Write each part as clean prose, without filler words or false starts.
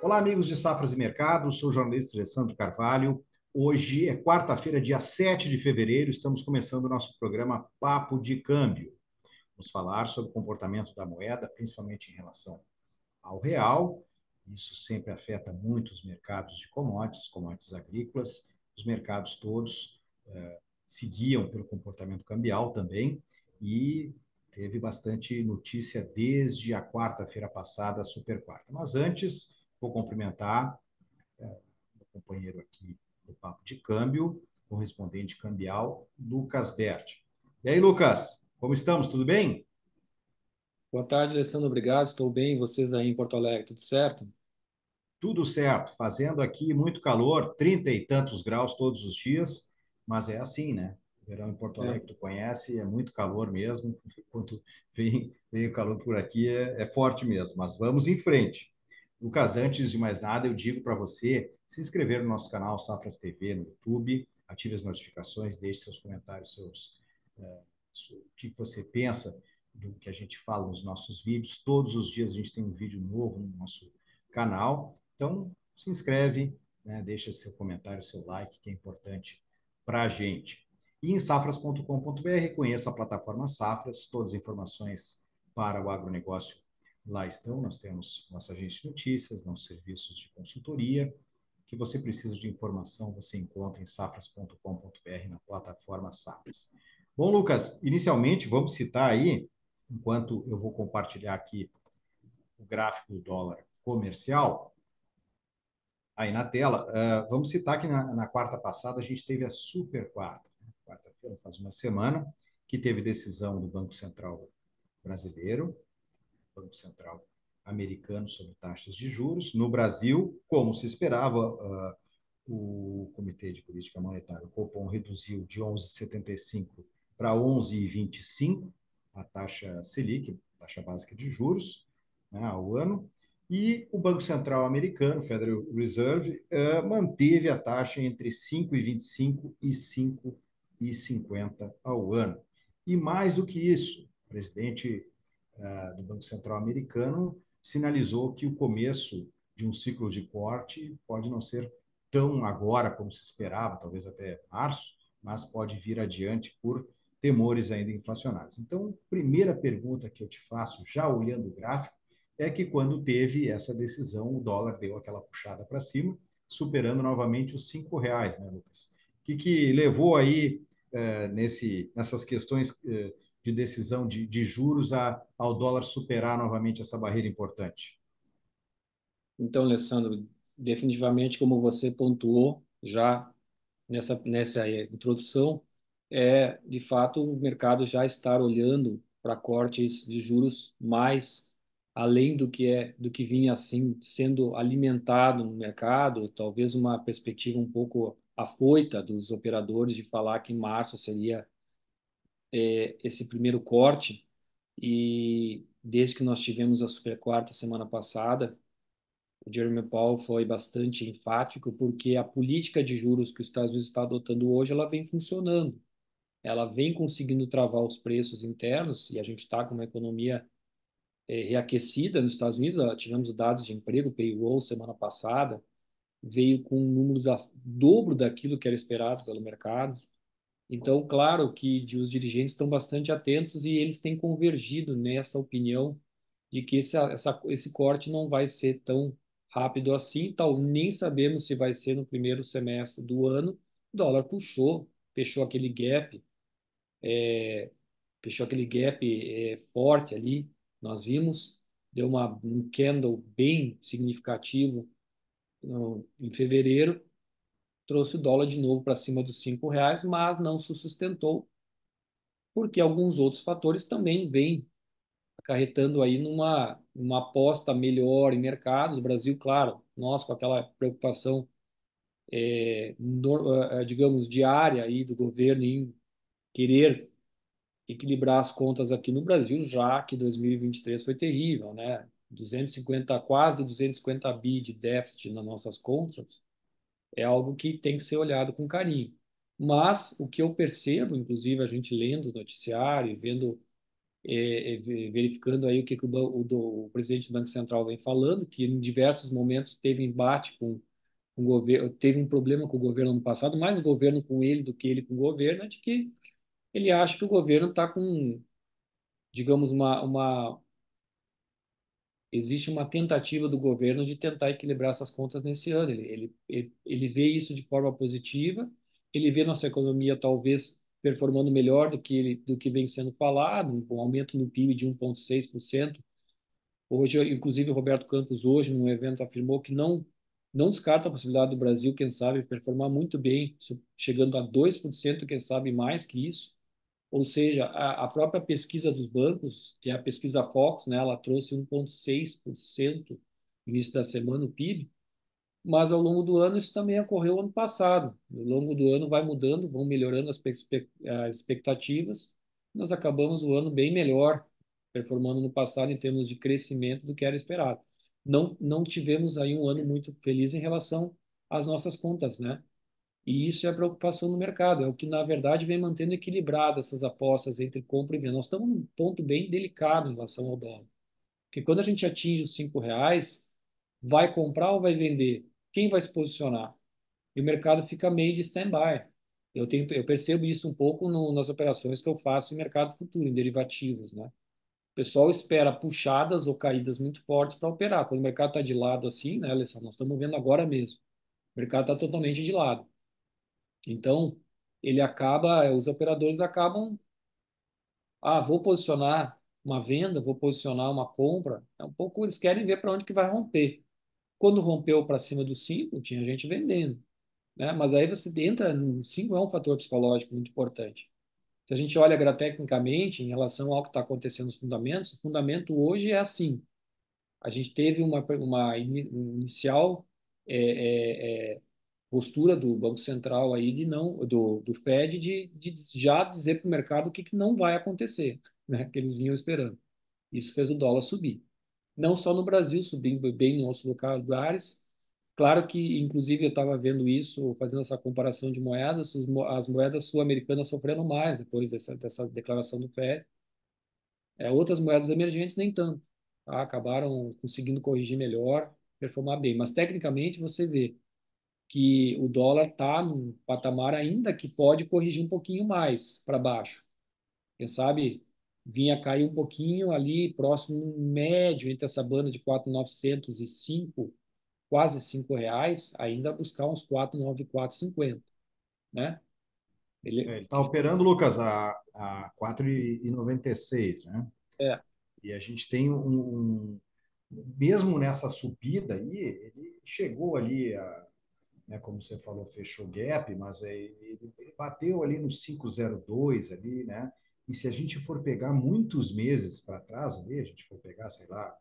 Olá, amigos de Safras e Mercado, sou o jornalista Alessandro Carvalho. Hoje é quarta-feira, dia 7 de fevereiro, estamos começando o nosso programa Papo de Câmbio. Vamos falar sobre o comportamento da moeda, principalmente em relação ao real. Isso sempre afeta muito os mercados de commodities, commodities agrícolas. Os mercados todos se guiam pelo comportamento cambial também e teve bastante notícia desde a quarta-feira passada, a super quarta. Mas antes, vou cumprimentar o companheiro aqui do Papo de Câmbio, correspondente cambial, Lucas Berti. E aí, Lucas, como estamos? Tudo bem? Boa tarde, Alessandro. Obrigado. Estou bem. E vocês aí em Porto Alegre, tudo certo? Tudo certo, fazendo aqui muito calor, 30 e tantos graus todos os dias, mas é assim, né? O verão em Porto É. Alegre, tu conhece, é muito calor mesmo. Quando vem o calor por aqui, é forte mesmo, mas vamos em frente. Lucas, antes de mais nada, eu digo para você se inscrever no nosso canal Safras TV no YouTube, ative as notificações, deixe seus comentários, o que você pensa do que a gente fala nos nossos vídeos. Todos os dias a gente tem um vídeo novo no nosso canal. Então, se inscreve, né, deixa seu comentário, seu like, que é importante para a gente. E em safras.com.br, conheça a plataforma Safras, todas as informações para o agronegócio lá estão. Nós temos nossa agência de notícias, nossos serviços de consultoria. O que você precisa de informação, você encontra em safras.com.br na plataforma Safras. Bom, Lucas, inicialmente vamos citar aí, enquanto eu vou compartilhar aqui o gráfico do dólar comercial, aí na tela. Vamos citar que na quarta passada a gente teve a super quarta, né? Quarta-feira, faz uma semana, que teve decisão do Banco Central brasileiro, Banco Central americano sobre taxas de juros. No Brasil, como se esperava, o Comitê de Política Monetária, o Copom, reduziu de 11,75 para 11,25 a taxa Selic, taxa básica de juros, né, ao ano. E o Banco Central americano, Federal Reserve, manteve a taxa entre 5,25 e 5,50 ao ano. E mais do que isso, o presidente do Banco Central americano sinalizou que o começo de um ciclo de corte pode não ser tão agora como se esperava, talvez até março, mas pode vir adiante por temores ainda inflacionários. Então, primeira pergunta que eu te faço, já olhando o gráfico, é que quando teve essa decisão, o dólar deu aquela puxada para cima, superando novamente os R$ 5, né, Lucas? O que levou aí nessas questões de decisão de juros ao dólar superar novamente essa barreira importante? Então, Alessandro, definitivamente, como você pontuou já nessa introdução, de fato o mercado já estar olhando para cortes de juros mais além do que vinha assim sendo alimentado no mercado, talvez uma perspectiva um pouco afoita dos operadores de falar que em março seria esse primeiro corte. E desde que nós tivemos a super quarta semana passada, o Jeremy Powell foi bastante enfático porque a política de juros que os Estados Unidos está adotando hoje, ela vem funcionando. Ela vem conseguindo travar os preços internos e a gente está com uma economia reaquecida nos Estados Unidos. Tivemos dados de emprego, payroll, semana passada, veio com números dobro daquilo que era esperado pelo mercado. Então, claro que os dirigentes estão bastante atentos e eles têm convergido nessa opinião de que esse corte não vai ser tão rápido assim, tal, nem sabemos se vai ser no primeiro semestre do ano. O dólar puxou, fechou aquele gap, forte ali, nós vimos, deu um candle bem significativo em fevereiro, trouxe o dólar de novo para cima dos R$ 5, mas não se sustentou porque alguns outros fatores também vêm acarretando aí numa aposta melhor em mercados. O Brasil, claro, nós com aquela preocupação, digamos, diária aí do governo em querer equilibrar as contas aqui no Brasil, já que 2023 foi terrível, né? 250, quase 250 bi de déficit nas nossas contas é algo que tem que ser olhado com carinho. Mas o que eu percebo, inclusive a gente lendo o noticiário e vendo verificando aí o que, o presidente do Banco Central vem falando, que em diversos momentos teve embate com o governo, teve um problema com o governo no passado, mais o governo com ele do que ele com o governo, é de que ele acha que o governo está com, digamos, existe uma tentativa do governo de tentar equilibrar essas contas nesse ano. Ele vê isso de forma positiva, ele vê nossa economia talvez performando melhor do que vem sendo falado, um aumento no PIB de 1,6%. Hoje, inclusive, o Roberto Campos, hoje, num evento, afirmou que não descarta a possibilidade do Brasil, quem sabe, performar muito bem, chegando a 2%, quem sabe mais que isso. Ou seja, a própria pesquisa dos bancos, que é a pesquisa Focus, né, ela trouxe 1,6% no início da semana o PIB, mas ao longo do ano isso também ocorreu ano passado. Ao longo do ano vai mudando, vão melhorando as expectativas. Nós acabamos o ano bem melhor, performando no passado em termos de crescimento do que era esperado. Não tivemos aí um ano muito feliz em relação às nossas contas, né? E isso é a preocupação no mercado, é o que, na verdade, vem mantendo equilibrado essas apostas entre compra e venda. Nós estamos num ponto bem delicado em relação ao dólar. Porque quando a gente atinge os R$ 5, vai comprar ou vai vender? Quem vai se posicionar? E o mercado fica meio de stand-by. Eu percebo isso um pouco nas operações que eu faço em mercado futuro, em derivativos, né? O pessoal espera puxadas ou caídas muito fortes para operar. Quando o mercado está de lado assim, né, Alessandro? Nós estamos vendo agora mesmo. O mercado está totalmente de lado. Então, os operadores acabam, vou posicionar uma venda, vou posicionar uma compra. É um pouco, eles querem ver para onde que vai romper. Quando rompeu para cima do 5 tinha gente vendendo, né? Mas aí você entra no 5 é um fator psicológico muito importante. Se a gente olha tecnicamente em relação ao que está acontecendo nos fundamentos, o fundamento hoje é assim. A gente teve uma inicial postura do Banco Central aí de não do Fed de já dizer para o mercado o que não vai acontecer, né? Que eles vinham esperando. Isso fez o dólar subir. Não só no Brasil, subindo bem em outros lugares. Claro que, inclusive, eu estava vendo isso, fazendo essa comparação de moedas, as moedas sul-americanas sofreram mais depois dessa declaração do Fed. Outras moedas emergentes nem tanto, tá? Acabaram conseguindo corrigir melhor, performar bem. Mas, tecnicamente, você vê que o dólar está num patamar ainda que pode corrigir um pouquinho mais para baixo. Quem sabe vinha cair um pouquinho ali, próximo, médio, entre essa banda de 4.905, quase R$ 5, ainda buscar uns 4.9450, né? Ele, Ele está operando, Lucas, a 4,96, né? é, E a gente tem mesmo nessa subida aí, ele chegou ali né, como você falou, fechou gap, mas ele bateu ali no 5,02 ali, né? E se a gente for pegar muitos meses para trás ali, a gente for pegar, sei lá,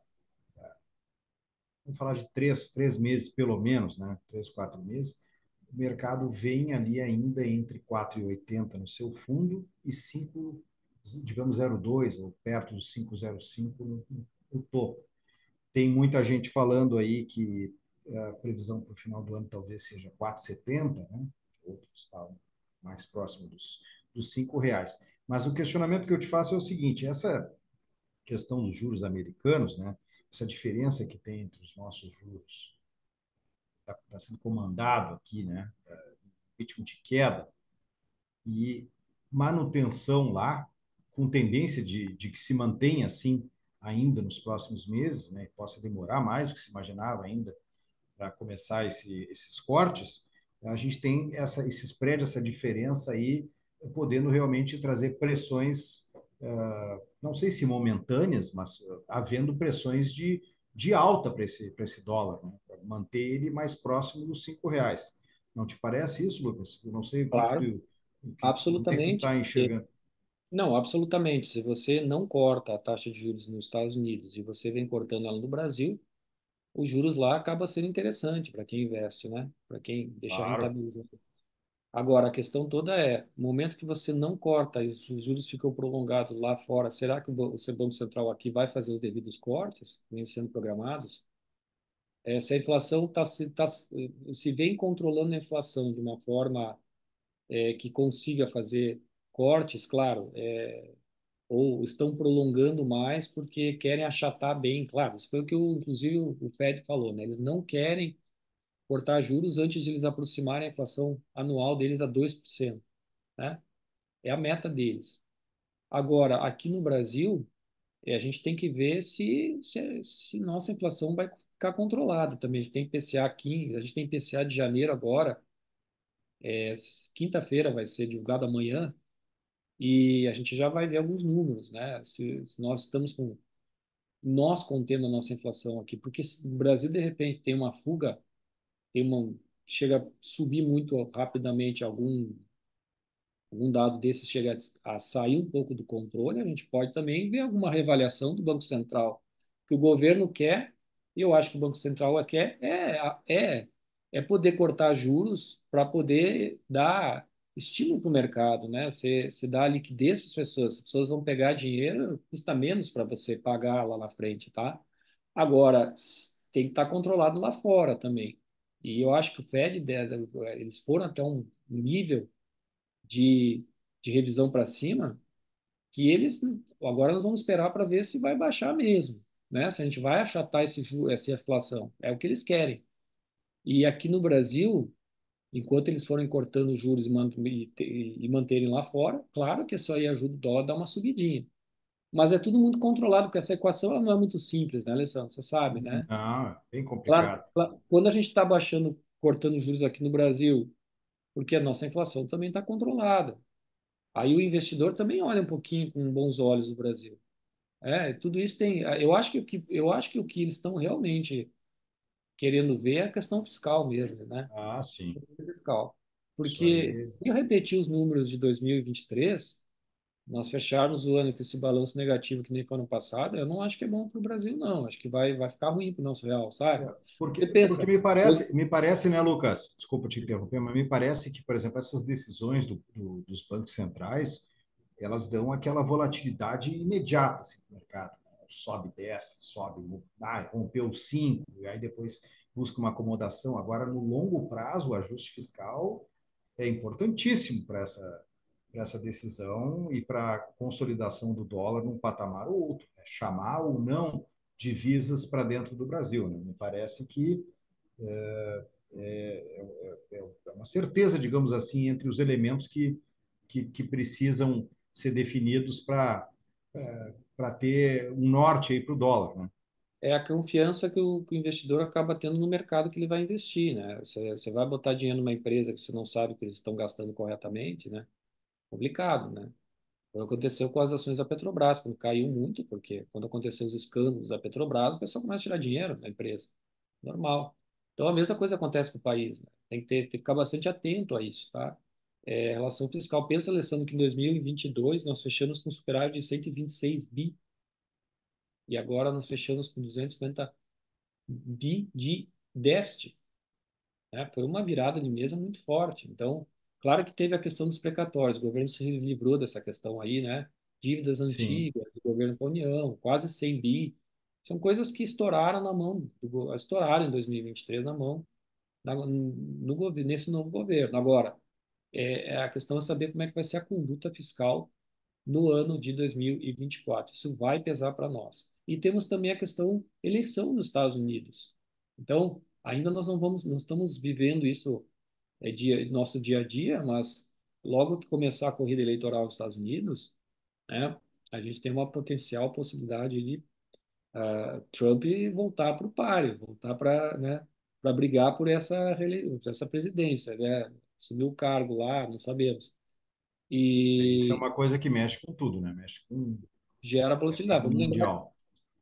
vamos falar de três meses pelo menos, né? 3, 4 meses, o mercado vem ali ainda entre 4,80 no seu fundo e 5, digamos, 0,2 ou perto dos 5,05 no topo. Tem muita gente falando aí que a previsão para o final do ano talvez seja 4,70, né? Outros falam mais próximo dos R$ 5. Mas o questionamento que eu te faço é o seguinte: essa questão dos juros americanos, né? Essa diferença que tem entre os nossos juros está sendo comandado aqui, né? Ritmo de queda e manutenção lá, com tendência de que se mantenha assim ainda nos próximos meses, né? Possa demorar mais do que se imaginava ainda para começar esses cortes, a gente tem esse spread, essa diferença aí, podendo realmente trazer pressões, não sei se momentâneas, mas havendo pressões de alta para esse dólar, né? Para manter ele mais próximo dos R$ 5. Não te parece isso, Lucas? Eu não sei claro, como é que tu absolutamente. está enxergando. Não, absolutamente. Se você não corta a taxa de juros nos Estados Unidos e você vem cortando ela no Brasil, os juros lá acaba sendo interessante para quem investe, né? Para quem deixa Claro. rentabilizar. Agora, a questão toda é, no momento que você não corta e os juros ficam prolongados lá fora, será que o Banco Central aqui vai fazer os devidos cortes, que vêm sendo programados? Se a inflação se vem controlando a inflação de uma forma que consiga fazer cortes, claro, ou estão prolongando mais porque querem achatar bem. Claro, isso foi o que, inclusive, o Fed falou, né? Eles não querem cortar juros antes de eles aproximarem a inflação anual deles a 2%, né? É a meta deles. Agora, aqui no Brasil, a gente tem que ver se nossa inflação vai ficar controlada também. A gente tem IPCA aqui, a gente tem IPCA de janeiro agora, quinta-feira vai ser divulgado amanhã, e a gente já vai ver alguns números, né? Se nós estamos com nós contendo a nossa inflação aqui, porque se o Brasil de repente tem uma fuga, chega a subir muito rapidamente algum dado desse chega a sair um pouco do controle, a gente pode também ver alguma reavaliação do Banco Central. O que o governo quer, e eu acho que o Banco Central quer, é poder cortar juros para poder dar estímulo para o mercado, né? Você dá liquidez para as pessoas vão pegar dinheiro, custa menos para você pagar lá na frente, tá? Agora, tem que estar controlado lá fora também. E eu acho que o Fed, eles foram até um nível de, de revisão para cima, que eles agora nós vamos esperar para ver se vai baixar mesmo, né? Se a gente vai achatar essa inflação, é o que eles querem. E aqui no Brasil, enquanto eles forem cortando juros e manterem lá fora, claro que isso aí ajuda o dólar a dar uma subidinha. Mas é tudo muito controlado, porque essa equação ela não é muito simples, né, Alessandro? Você sabe, né? Não, bem Claro, complicado. quando a gente está baixando, cortando juros aqui no Brasil, porque a nossa inflação também está controlada. Aí o investidor também olha um pouquinho com bons olhos o Brasil. Tudo isso tem. Eu acho que o que eles estão realmente querendo ver é a questão fiscal mesmo, né? Ah, sim. Fiscal. Isso Porque aí. se eu repetir os números de 2023, nós fecharmos o ano com esse balanço negativo que nem foi ano passado, eu não acho que é bom para o Brasil, não. Acho que vai ficar ruim para o nosso real, sabe? Você Porque pensa, hoje, me parece, né, Lucas? Desculpa te interromper, mas me parece que, por exemplo, essas decisões dos bancos centrais, elas dão aquela volatilidade imediata assim, no mercado. Né? Sobe, desce, sobe, rompeu 5, e aí depois busca uma acomodação. Agora, no longo prazo, o ajuste fiscal é importantíssimo para essa decisão e para a consolidação do dólar num patamar ou outro, né? Chamar ou não divisas para dentro do Brasil. Né? Me parece que é uma certeza, digamos assim, entre os elementos que precisam ser definidos para ter um norte aí para o dólar. Né? é a confiança que o investidor acaba tendo no mercado que ele vai investir, né? Você vai botar dinheiro numa empresa que você não sabe que eles estão gastando corretamente, né? Complicado, né? Foi o que aconteceu com as ações da Petrobras, quando caiu muito, porque quando aconteceu os escândalos da Petrobras, o pessoal começa a tirar dinheiro da empresa. Normal. Então a mesma coisa acontece com o país, né? Tem que ficar bastante atento a isso, tá? Relação fiscal. Pensa, Alessandro, que em 2022 nós fechamos com superávit de 126 bi e agora nós fechamos com 250 bi de déficit, né? Foi uma virada de mesa muito forte. Então, claro que teve a questão dos precatórios, o governo se livrou dessa questão aí, né? Dívidas Sim, antigas do governo com a União, quase 100 bi. São coisas que estouraram na mão, estouraram em 2023 na mão, nesse novo governo. Agora, a questão é saber como é que vai ser a conduta fiscal no ano de 2024. Isso vai pesar para nós. E temos também a questão eleição nos Estados Unidos. Então, ainda nós não estamos vivendo isso nosso dia a dia, mas logo que começar a corrida eleitoral nos Estados Unidos, né, a gente tem uma potencial possibilidade de Trump voltar para o páreo, voltar para, né, para brigar por essa presidência, né, assumir o cargo lá, não sabemos. isso é E uma coisa que mexe com tudo, né? Mexe com o gera volatilidade. mercado Vamos lembrar, mundial.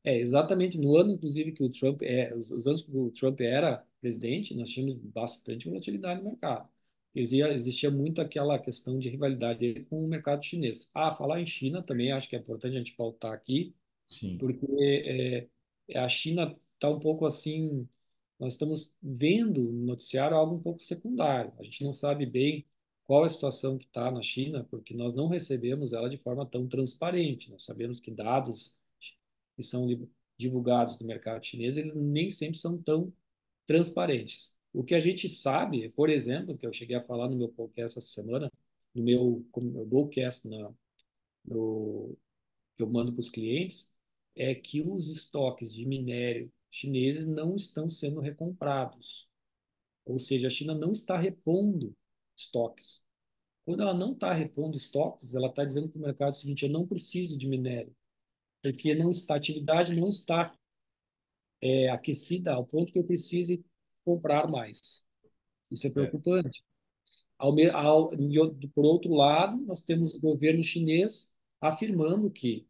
exatamente no ano, inclusive, que o Trump os anos que o Trump era presidente, nós tínhamos bastante volatilidade no mercado. Existia muito aquela questão de rivalidade dele com o mercado chinês. Falar em China também acho que é importante a gente pautar aqui, Sim, porque a China está um pouco assim, nós estamos vendo no noticiário algo um pouco secundário. A gente não sabe bem qual é a situação que está na China, porque nós não recebemos ela de forma tão transparente. Nós sabemos que dados que são divulgados do mercado chinês, eles nem sempre são tão transparentes. O que a gente sabe, por exemplo, que eu cheguei a falar no meu podcast essa semana, no meu podcast no que eu mando para os clientes é que os estoques de minério chineses não estão sendo recomprados. Ou seja, a China não está repondo estoques. Quando ela não está repondo estoques, ela está dizendo para o mercado o seguinte: eu não preciso de minério, porque não está, a atividade não está aquecida ao ponto que eu precise comprar mais. Isso é É. preocupante. Por outro lado, nós temos o governo chinês afirmando que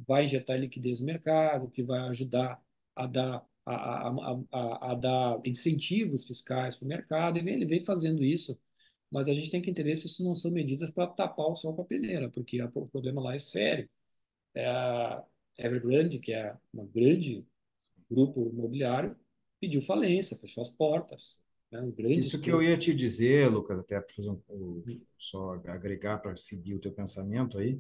vai injetar liquidez no mercado, que vai ajudar a dar, a dar incentivos fiscais para o mercado, e ele vem fazendo isso, mas a gente tem que entender se isso não são medidas para tapar o sol com a peneira, porque o problema lá é sério. A Evergrande, que é um grande grupo imobiliário, pediu falência, fechou as portas, né? Um grande Isso que eu escopo. ia te dizer, Lucas, até para fazer só agregar para seguir o teu pensamento aí,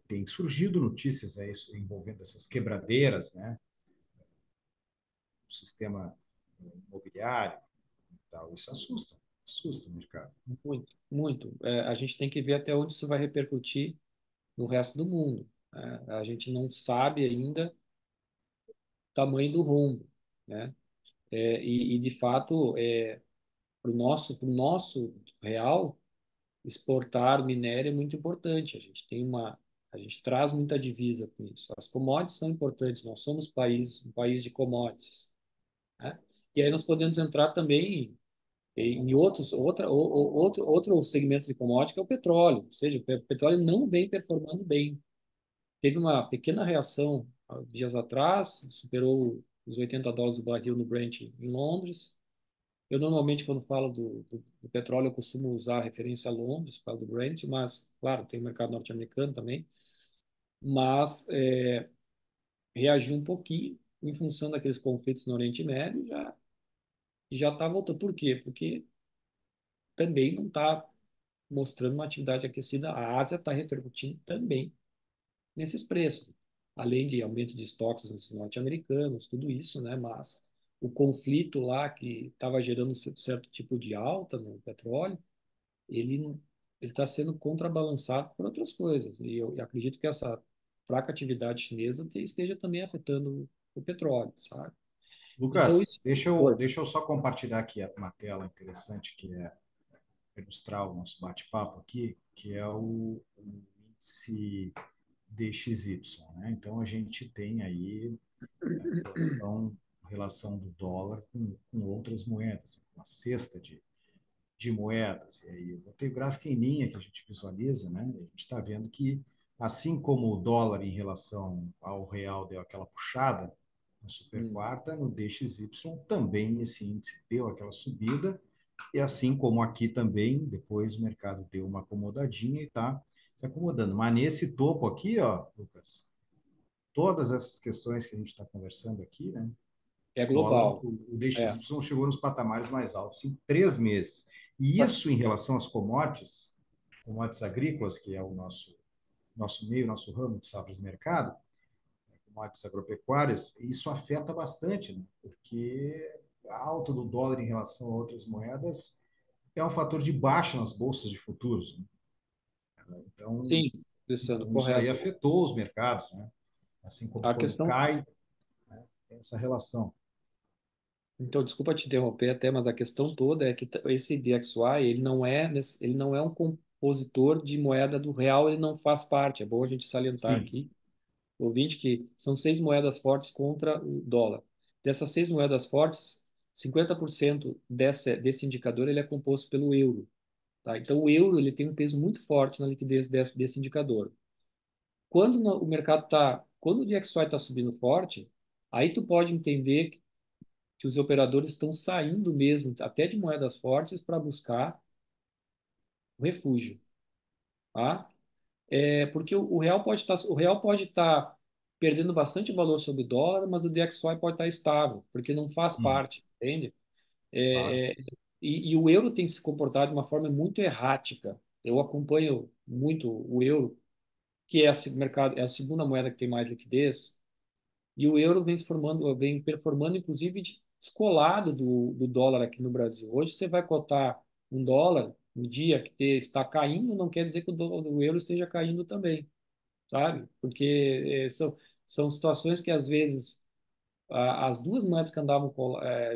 tem surgido notícias aí envolvendo essas quebradeiras, né? O sistema imobiliário e tal. Isso assusta o mercado. Muito, muito. A gente tem que ver até onde isso vai repercutir no resto do mundo. A gente não sabe ainda o tamanho do rombo, né? De fato, pro nosso real, exportar minério é muito importante. A gente traz muita divisa com isso. As commodities são importantes. Nós somos um país de commodities, né? E aí nós podemos entrar também em outro segmento de commodity, que é o petróleo. Ou seja, o petróleo não vem performando bem. Teve uma pequena reação há dias atrás, superou os US$ 80 o barril no Brent em Londres. Eu normalmente, quando falo do petróleo, eu costumo usar a referência a Londres, por causa do Brent, mas, claro, tem o mercado norte-americano também. Mas reagiu um pouquinho em função daqueles conflitos no Oriente Médio, já está voltando. Por quê? Porque também não está mostrando uma atividade aquecida. A Ásia está repercutindo também nesses preços, além de aumento de estoques nos norte-americanos, tudo isso, né? Mas o conflito lá que estava gerando um certo tipo de alta no petróleo, ele ele está sendo contrabalançado por outras coisas. E eu acredito que essa fraca atividade chinesa esteja também afetando o petróleo, sabe? Então Lucas, isso. Oi. deixa eu só compartilhar aqui uma tela interessante que é ilustrar o nosso bate-papo aqui, que é o índice DXY, né? Então a gente tem aí relação do dólar com outras moedas, uma cesta de moedas. E aí eu botei o gráfico em linha que a gente visualiza, né? E a gente está vendo que, assim como o dólar em relação ao real deu aquela puxada na super Hum, quarta, no DXY também esse índice deu aquela subida. E assim como aqui também, depois o mercado deu uma acomodadinha e está se acomodando. Mas nesse topo aqui, ó, Lucas, todas essas questões que a gente está conversando aqui, né? é Dólar, global. o É, DXY chegou nos patamares mais altos em 3 meses. E mas isso em relação às commodities agrícolas, que é o nosso meio, nosso ramo de safras e mercado, commodities agropecuárias, isso afeta bastante, né? Porque a alta do dólar em relação a outras moedas é um fator de baixa nas bolsas de futuros, né? Então, sim, Alessandro, então, isso aí correto. afetou os mercados, né? Assim como A quando questão. cai, né? Tem essa relação. Então, desculpa te interromper até, mas a questão toda é que esse DXY, ele não é um compositor de moeda do real, ele não faz parte. É bom a gente salientar Sim, aqui, ouvinte, que são 6 moedas fortes contra o dólar. Dessas 6 moedas fortes, 50% desse indicador ele é composto pelo euro, tá? Então, o euro ele tem um peso muito forte na liquidez desse indicador. Quando o DXY está subindo forte, aí tu pode entender que os operadores estão saindo mesmo, até de moedas fortes, para buscar o refúgio, tá? Porque o real pode estar perdendo bastante valor sobre o dólar, mas o DXY pode estar estável, porque não faz sim, parte, entende? claro. É, é, e o euro tem se comportado de uma forma muito errática. Eu acompanho muito o euro, que é a segunda moeda que tem mais liquidez. E o euro vem performando, inclusive, descolado do dólar aqui no Brasil. Hoje você vai cotar um dólar no dia que está caindo, não quer dizer que o euro esteja caindo também. sabe? Porque são situações que, às vezes, as duas moedas que andavam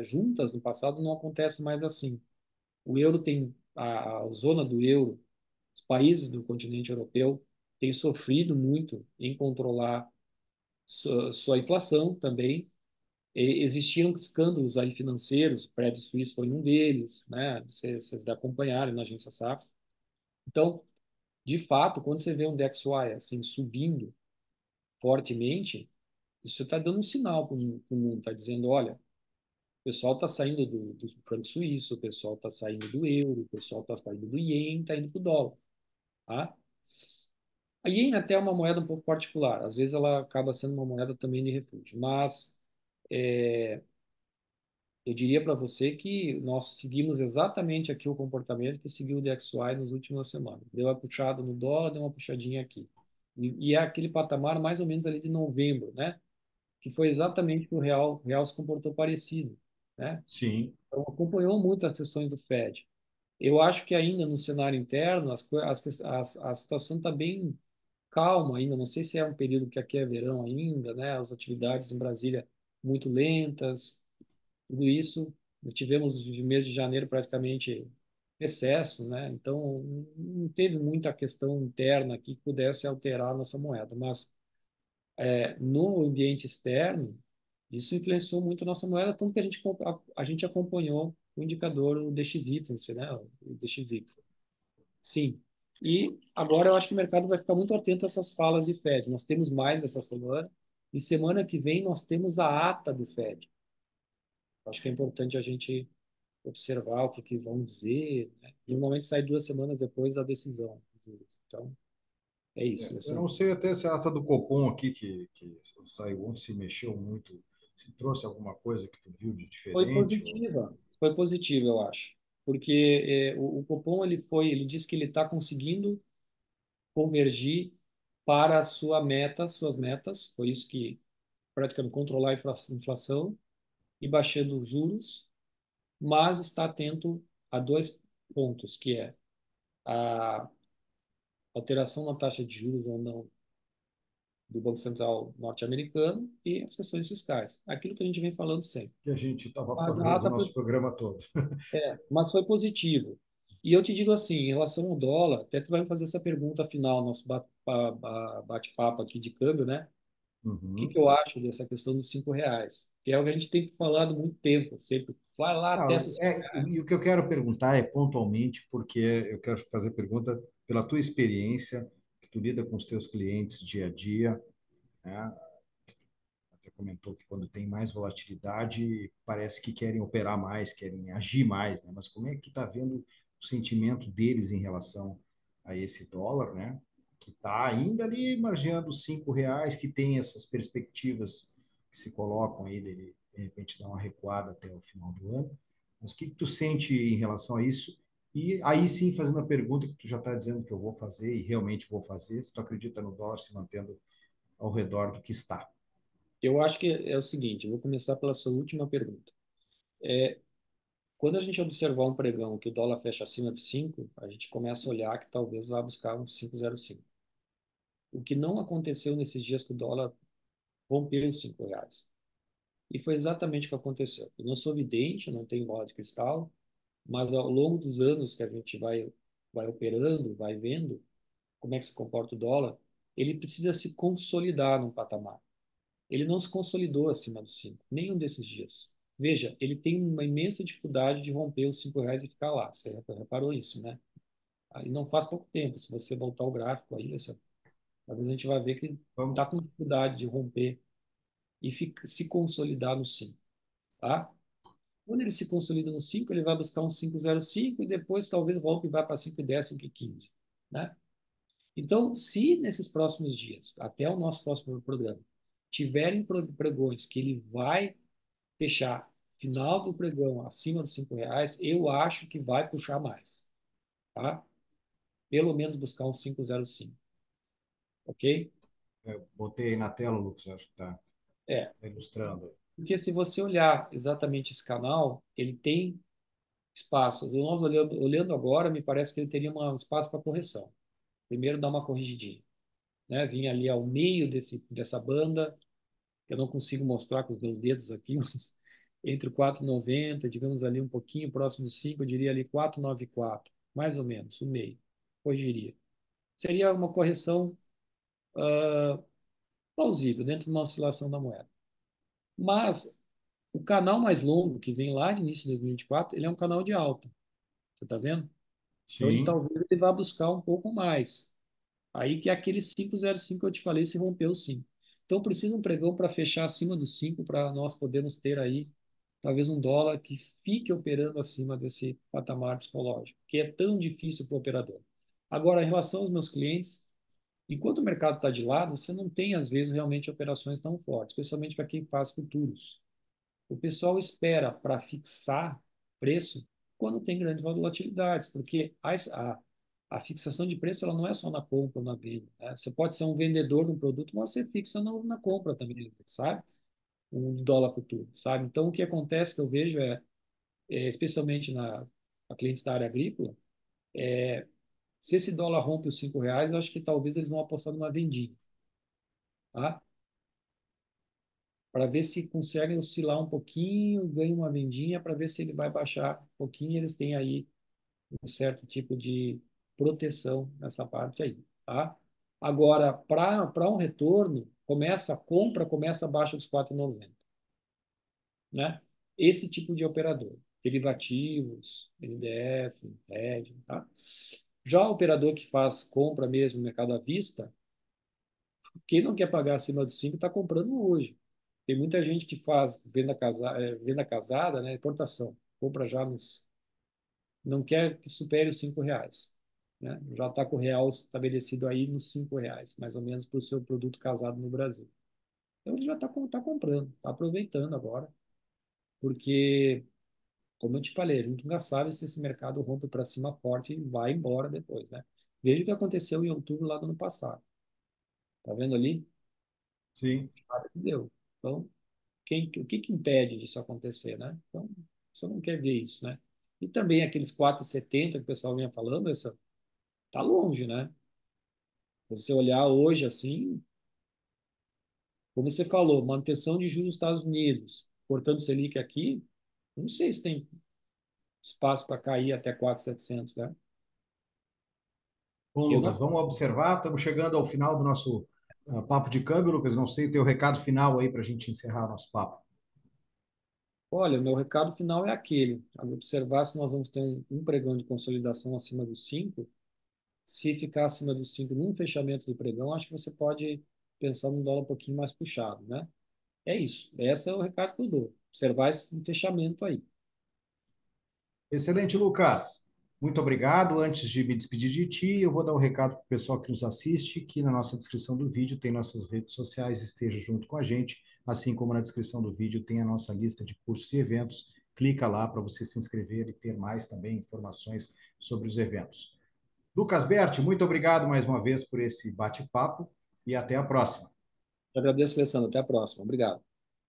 juntas no passado não acontece mais assim. O euro tem, a zona do euro, os países do continente europeu têm sofrido muito em controlar sua inflação também. Existiam escândalos aí financeiros, o Credit Suisse foi um deles, né? Vocês acompanharam na agência Safra. Então, de fato, quando você vê um DXY assim subindo fortemente, isso está dando um sinal para o mundo, está dizendo, olha, o pessoal está saindo do franco suíço, o pessoal está saindo do euro, o pessoal está saindo do iene, está indo para o dólar. Tá? A iene até é uma moeda um pouco particular, às vezes ela acaba sendo uma moeda também de refúgio, mas eu diria para você que nós seguimos exatamente aqui o comportamento que seguiu o DXY nas últimas semanas. Deu uma puxada no dólar, deu uma puxadinha aqui. E é aquele patamar mais ou menos ali de novembro, né? Que foi exatamente que o real se comportou parecido, né? Sim. Então, acompanhou muito as questões do Fed. Eu acho que ainda no cenário interno a situação está bem calma ainda. Não sei se é um período que aqui é verão ainda, né? As atividades em Brasília muito lentas, tudo isso. Tivemos no mês de janeiro praticamente recesso, né? Então não teve muita questão interna aqui que pudesse alterar a nossa moeda, mas no ambiente externo, isso influenciou muito a nossa moeda, tanto que a gente acompanhou o indicador o DXY, né? O DXY. Sim. E agora eu acho que o mercado vai ficar muito atento a essas falas de Fed. Nós temos mais essa semana, e semana que vem nós temos a ata do Fed. Acho que é importante a gente observar o que vão dizer, né? Normalmente sai 2 semanas depois da decisão. Então, é isso, Eu Alessandro. não sei até se a ata do Copom aqui, que saiu ontem, se mexeu muito, se trouxe alguma coisa que tu viu de diferente. Ou... Foi positiva, eu acho, porque o Copom ele disse que ele está conseguindo convergir para a suas metas, foi isso que praticamente controlar a inflação e baixando os juros, mas está atento a dois pontos, que é a alteração na taxa de juros ou não do Banco Central norte-americano e as questões fiscais. Aquilo que a gente vem falando sempre. Que a gente estava Mas a falando o ata nosso foi, programa todo. mas foi positivo. E eu te digo assim, em relação ao dólar, até tu vai me fazer essa pergunta final, nosso bate-papo aqui de câmbio, né? O que Uhum. que eu acho dessa questão dos R$ 5? Que é o que a gente tem falado há muito tempo, sempre vai lá, testa Não, os e o que eu quero perguntar é pontualmente, porque eu quero fazer pergunta pela tua experiência, que tu lida com os teus clientes dia a dia, né? Até comentou que quando tem mais volatilidade, parece que querem operar mais, querem agir mais, né? Mas como é que tu está vendo o sentimento deles em relação a esse dólar, né? Que está ainda ali margeando R$ 5, que tem essas perspectivas que se colocam aí dele, de repente, dar uma recuada até o final do ano. Mas o que que tu sente em relação a isso? E aí sim, fazendo a pergunta que tu já está dizendo que eu vou fazer, e realmente vou fazer, se tu acredita no dólar se mantendo ao redor do que está. Eu acho que é o seguinte, eu vou começar pela sua última pergunta. Quando a gente observar um pregão que o dólar fecha acima de 5, a gente começa a olhar que talvez vá buscar um 5,05. O que não aconteceu nesses dias que o dólar rompeu os R$ 5. E foi exatamente o que aconteceu. Eu não sou vidente, eu não tenho bola de cristal, mas ao longo dos anos que a gente vai operando, vai vendo como é que se comporta o dólar, ele precisa se consolidar num patamar. Ele não se consolidou acima dos 5, nenhum desses dias. Veja, ele tem uma imensa dificuldade de romper os R$ 5 e ficar lá. Você reparou isso, né? Aí não faz pouco tempo. Se você voltar o gráfico aí, talvez a gente vai ver que está Vamos, com dificuldade de romper e se consolidar no 5, tá? Quando ele se consolida no 5, ele vai buscar um 5,05 e depois talvez volte e vá para 5,10, 5,15, né? Então, se nesses próximos dias, até o nosso próximo programa, tiverem pregões que ele vai fechar final do pregão acima dos R$ 5, eu acho que vai puxar mais, tá? Pelo menos buscar um 5,05, ok? botei aí na tela, Lucas, acho que está É, ilustrando. porque se você olhar exatamente esse canal, ele tem espaço. Nós olhando agora, me parece que ele teria um espaço para correção. Primeiro dá uma corrigidinha. né? Vinha ali ao meio dessa banda, que eu não consigo mostrar com os meus dedos aqui, mas entre o 4,90, digamos ali um pouquinho próximo do 5, eu diria ali 4,94, mais ou menos, o meio, corrigiria. Seria uma correção plausível dentro de uma oscilação da moeda. Mas o canal mais longo, que vem lá de início de 2024, ele é um canal de alta, você está vendo? Então ele Sim, talvez ele vá buscar um pouco mais. Aí que é aquele 5,05 que eu te falei se rompeu o 5. Então precisa um pregão para fechar acima do 5 para nós podermos ter aí talvez um dólar que fique operando acima desse patamar psicológico, que é tão difícil para o operador. Agora, em relação aos meus clientes, enquanto o mercado está de lado, você não tem, às vezes, realmente operações tão fortes, especialmente para quem faz futuros. O pessoal espera para fixar preço quando tem grandes volatilidades, porque a fixação de preço ela não é só na compra ou na venda, né? Você pode ser um vendedor de um produto, mas você fixa na compra também, sabe? Um dólar futuro, sabe? Então, o que acontece que eu vejo especialmente a clientes da área agrícola, se esse dólar rompe os R$ 5, eu acho que talvez eles vão apostar numa vendinha, tá? Para ver se conseguem oscilar um pouquinho, ganham uma vendinha para ver se ele vai baixar um pouquinho. Eles têm aí um certo tipo de proteção nessa parte aí, tá? Agora, para um retorno, a compra começa abaixo dos 4,90, né? Esse tipo de operador, derivativos, NDF, hedging, tá? Já o operador que faz compra mesmo no mercado à vista, quem não quer pagar acima dos 5 está comprando hoje. Tem muita gente que faz venda casada, né, importação, compra já nos, não quer que supere os R$ 5, né? Já está com o real estabelecido aí nos R$ 5, mais ou menos, para o seu produto casado no Brasil. Então ele já está comprando, está aproveitando agora, porque, como eu te falei, a gente nunca sabe se esse mercado rompe para cima forte e vai embora depois, né? Veja o que aconteceu em outubro lá do ano passado. Tá vendo ali? sim. Deu. Então, o que que impede disso acontecer, né? Então, você não quer ver isso, né? E também aqueles 4,70 que o pessoal vinha falando, essa tá longe, né? Você olhar hoje assim, como você falou, manutenção de juros nos Estados Unidos, cortando Selic aqui, não sei se tem espaço para cair até 4,700, né? Bom, Eu Lucas, não. vamos observar. Estamos chegando ao final do nosso papo de câmbio, Lucas. Não sei o teu recado final aí para a gente encerrar nosso papo. Olha, o meu recado final é aquele: observar se nós vamos ter um pregão de consolidação acima dos 5. Se ficar acima dos 5 num fechamento do pregão, acho que você pode pensar num dólar um pouquinho mais puxado, né? É isso. Esse é o recado que eu dou. Observar esse fechamento aí. Excelente, Lucas. Muito obrigado. Antes de me despedir de ti, eu vou dar um recado para o pessoal que nos assiste, que na nossa descrição do vídeo tem nossas redes sociais, esteja junto com a gente, assim como na descrição do vídeo tem a nossa lista de cursos e eventos. Clica lá para você se inscrever e ter mais também informações sobre os eventos. Lucas Berti, muito obrigado mais uma vez por esse bate-papo e até a próxima. Eu agradeço, Alessandro. Até a próxima. Obrigado.